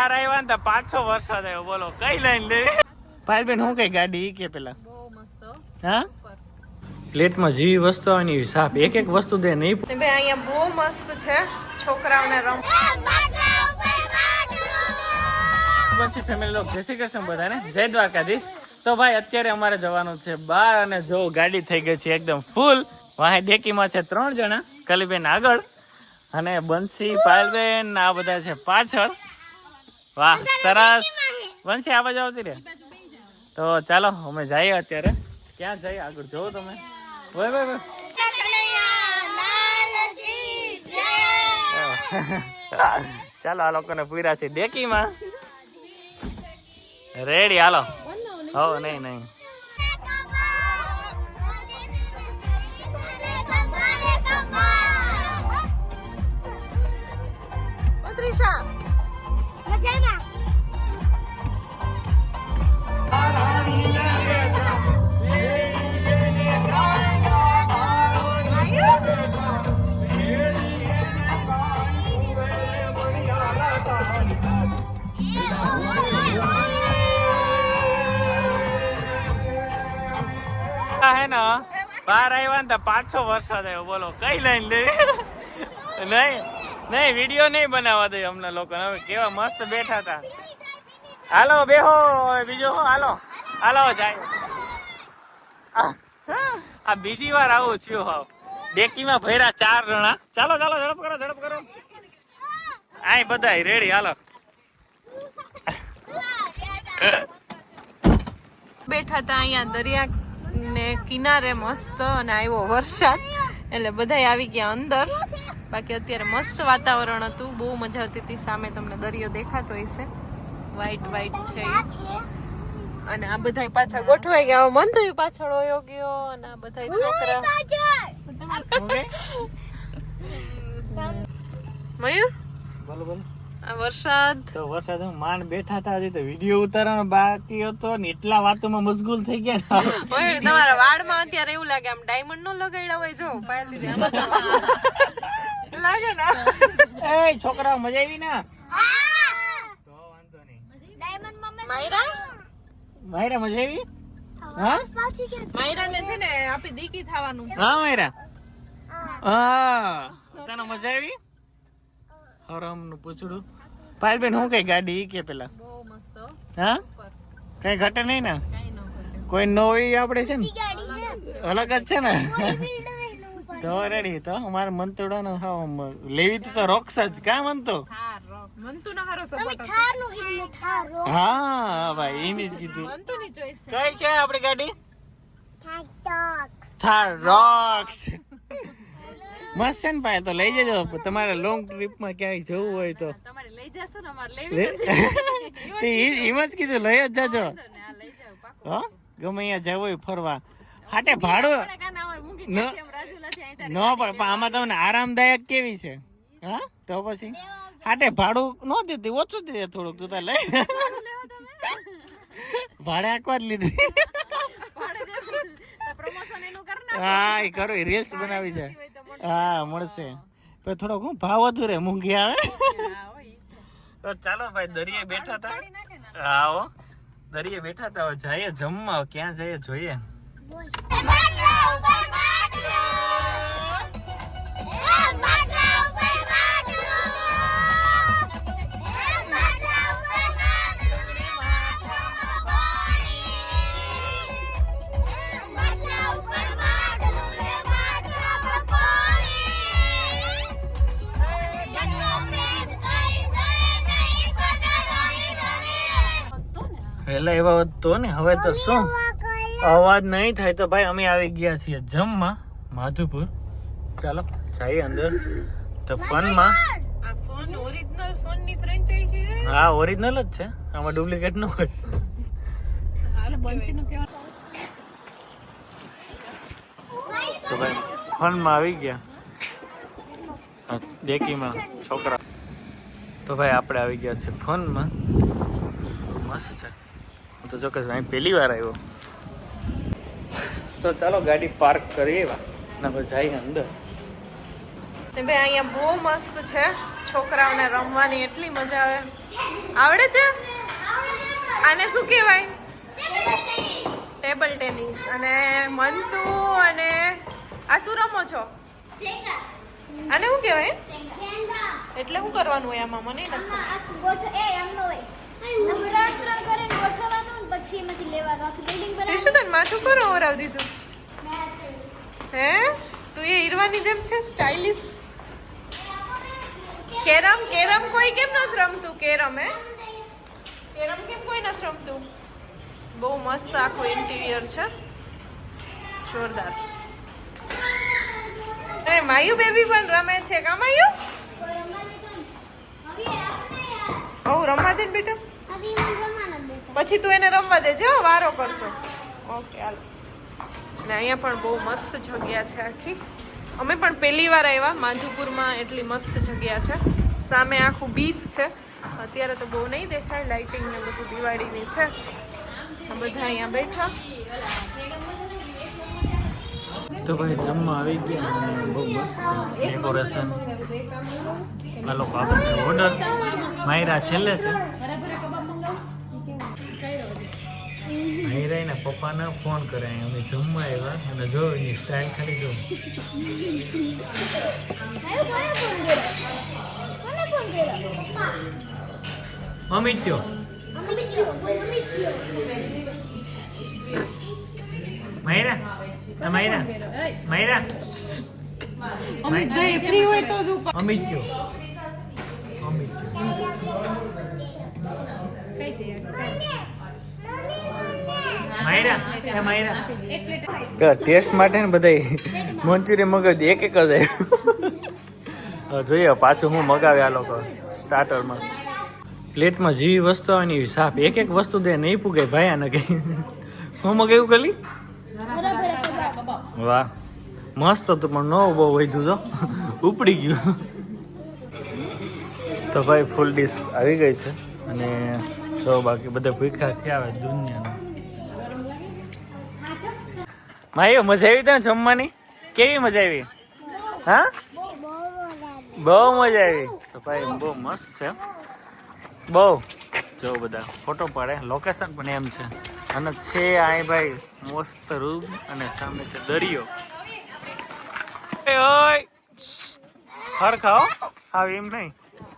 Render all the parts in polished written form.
બહાર આવ્યા ને તો 5-6 વર્ષ થયો. બોલો કઈ લાઈન લેવી? ભાઈબેન હું કઈ ગાડી કે પેલા બહુ મસ્ત. હા પ્લેટમાં જેવી વસ્તુ આવે ને હિસાબ એક એક વસ્તુ દે નહીં. ભાઈ અહીંયા બહુ મસ્ત છે છોકરાઓને રમ. પછી ફેમિલી લોકો જય શ્રી કૃષ્ણ બધાને, જય દ્વારકાધીશ. તો ભાઈ અત્યારે અમારે જવાનું છે બહાર અને જો ગાડી થઈ ગઈ છે એકદમ ફૂલ. વાહે ડેકીમાં છે 3 જણા, કલીબેન આગળ અને બંસી પાયલબેન આ બધા છે પાછળ. વાહ સરસ. બંસી આ બાજુ આવતી રે. તો ચાલો અમે જઈએ અત્યારે. ક્યાં જઈએ આગળ જોવો તમે. ભાઈ ભાઈ ચાલો આ લોકોને પૂરા છે ડેકીમાં. રેડી હાલો. હો નહીં નહીં ત્રિષા મજામાં. હે ને બહાર આવ્યા ને તો 5-6 વર્ષ થયો. બોલો કઈ લાઈન લેવી? નહીં નહીં વિડીયો નહીં બનાવવા દે અમને લોકો. હવે કેવા મસ્ત બેઠા હતા. હાલો બેહો બીજો હાલો હાલો જાય. આ બીજી વાર આવું થયું. હાવ ડેકીમાં ભર્યા 4 જણા. ચાલો ચાલો ઝડપ કરો ઝડપ કરો. આય બધા રેડી હાલો. બેઠા હતા અહીંયા દરિયા ને કિનારે મસ્ત અને આવ્યો વરસાદ એટલે બધા આવી ગયા અંદર. બાકી અત્યારે મસ્ત વાતાવરણ હતું, બહુ મજા આવતી હતી. સામે તમને દરિયો દેખાતો હશે, વ્હાઈટ વ્હાઈટ છે અને આ બધા પાછા ગોઠવાઈ ગયા. મન તો પાછળ હોયો ગયો અને આ બધા છોકરા. મયુર બોલો બોલો. આ વરસાદ તો વરસાદ માંડ બેઠા હતા હજી તો વિડીયો ઉતારવાનો બાકી હતો ને એટલા વાતોમાં મશગુલ થઈ ગયા. મયુર તમારા વાળમાં અત્યારે એવું લાગે આમ ડાયમંડ નો લગાડ્યા હોય. જો પાડી દીધી લાગે ને. એ છોકરા મજા આવી ને? તો વાંધો નહીં. માયરા માયરા મજા આવી? હા માયરા ને છે ને આપી દીકી થવાનું છે. હા માયરા હા તને મજા આવી? હરામ નું પૂછડું. પાયલબેન હું કઈ ગાડી કે પેલા બહુ મસ્ત. હા કઈ ઘટે નહીં ને? કઈ ન કરે. કોઈ નવી આપણે છે ને અલગ જ છે ને. તો રેડી. તો અમારે મંતુડો નો લેવી તો રોક્સ જ કા મનતો. મંતુ નો હારો સપોર્ટ. હા ભાઈ એની જ કીધું. મંતુ ની ચોઈસ છે. કઈ છે આપણી ગાડી? થાર રોક્સ. મસ્ત છે ને ભાઈ. તો લઈ જજો તમારે લોંગ ટ્રીપ માં ક્યાંય જવું હોય તો. તમારે લઈ જશો ને, અમારે લેવી નથી. એમ જ કીધું લઈ જ જજો. આ લઈ જાવ પાકો. હા ગમે અહીંયા જવું હોય ફરવા. હાટે ભાડું ન પણ આમાં તમને આરામદાયક કેવી છે? હા તો પછી હાટે ભાડું ન દેતી, ઓછું દે થોડુંક. તું તો લઈ ભાડે આખવા જ લીધી. હા એ કરો રીલ્સ બનાવી જાય. હા મળશે પણ થોડોક હું ભાવ વધુ રે મૂંઘી આવે. તો ચાલો ભાઈ દરિયે બેઠા હતા. હા દરિયે બેઠા હતા. હવે જઈએ જમવા. ક્યાં જઈએ જોઈએ. પેલા એવા તો ને હવે તો શું અવાજ નહીં થાય. તો ભાઈ અમે આવી ગયા છીએ જમવા માધુપુર. ચાલો જઈએ અંદર. તો ફનમાં આ ફોન ઓરિજિનલ ફોન ની ફ્રેન્ચાઇઝી છે. હા ઓરિજિનલ જ છે, આમાં ડુપ્લિકેટ ન હોય. હાલે બંસી નું કેવા. તો ભાઈ ફનમાં આવી ગયા ડેકીમાં છોકરા. તો ભાઈ આપણે આવી ગયા છે ફનમાં. મસ્ત છે. હું તો ચોક્કસ અહીં પહેલી વાર આવ્યો. તો ચાલો ગાડી પાર્ક કરીએ ને પછી જઈએ અંદર. ભાઈ અહીંયા બહુ મસ્ત છે, છોકરાઓને રમવાની એટલી મજા આવે. આવડે છે? આને શું કહેવાય? Table tennis. અને મંતુ અને આ શું રમો છો? આને શું કહેવાય? એટલે શું કરવાનું હોય આમાં? મને નથી શું તને માથું કરો ઓરાવી દીધું? હે તું એ હીરવાની જેમ છે સ્ટાઇલિશ. કેરમ કેરમ કોઈ કેમ નથી રમતું? કેરમ હે કેરમ કેમ કોઈ નથી રમતું? બહુ મસ્ત આખું ઇન્ટિરિયર છે, જોરદાર. એ માયુ બેબી પણ રમે છે કા માયુ? ઓ રમવા દે ને બેટા. પછી તું એને રમવા દેજો, વારો કરશો. ઓકે હાલ. ને અહીંયા પણ બહુ મસ્ત જગ્યા છે આખી. અમે પણ પહેલી વાર આવ્યા માધુપુરમાં, એટલી મસ્ત જગ્યા છે. સામે આખું બીચ છે. અત્યારે તો બહુ નહીં દેખાય, લાઇટિંગ ને બધું દિવાળીની છે. આ બધા અહીંયા બેઠા. તો ભાઈ જમવા આવી ગયા અને બહુ મસ્ત ડેકોરેશન. આ લોકો આપે છે ઓર્ડર. માયરા છેલ્લે છે. માયરા એના પપ્પાને ફોન કરે, અમે જમવા આવ્યા અને જો એની સ્ટાઇલ ખાલી જો. મમ્મી થયો માયરા. માયરા માયરા અમિત ભાઈ ફ્રી હોય તો જ ઉપર. અમિત થયો અમિત થયો. માયરા માયરા ટેસ્ટ માટે ને બધા મંચુરિયન મગાવી એક એક જ જોઈએ પાછું હું મગાવે આ લોકો સ્ટાર્ટરમાં. પ્લેટમાં જેવી વસ્તુ આવે ને એવી સાફ એક એક વસ્તુ દે નહીં પૂગે ભાઈ આને કઈ. હું મગાવ્યું કલી? વાહ મસ્ત હતું પણ નો બહુ વધ્યું તો ઉપડી ગયું. તો ભાઈ ફૂલ ડીશ આવી ગઈ છે અને જો બાકી બધા ભૂખા થયા આવે દુનિયાના. માયો મજા આવી તને જમવાની? કેવી મજા આવી? હા બહુ મજા આવી. તો ભાઈ બહુ મસ્ત છે બહુ. જો બધા ફોટો પાડે, લોકેશન પણ એમ છે અને છે આ ભાઈ મસ્ત રૂમ અને સામે છે દરિયો. ઓય હરખાઓ હા એમ નહીં.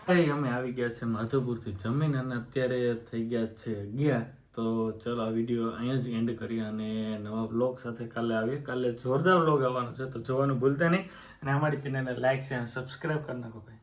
ભાઈ અમે આવી ગયા છે માધુપુરથી જમીન અને અત્યારે થઈ ગયા છે 11. તો ચલો આ વિડીયો અહીંયા જ એન્ડ કરીએ અને નવા બ્લોગ સાથે કાલે આવીએ. કાલે જોરદાર બ્લોગ આવવાનો છે તો જોવાનું ભૂલતા નહીં અને અમારી ચેનલને લાઈક છે અને સબસ્ક્રાઈબ કરી નાખો ભાઈ.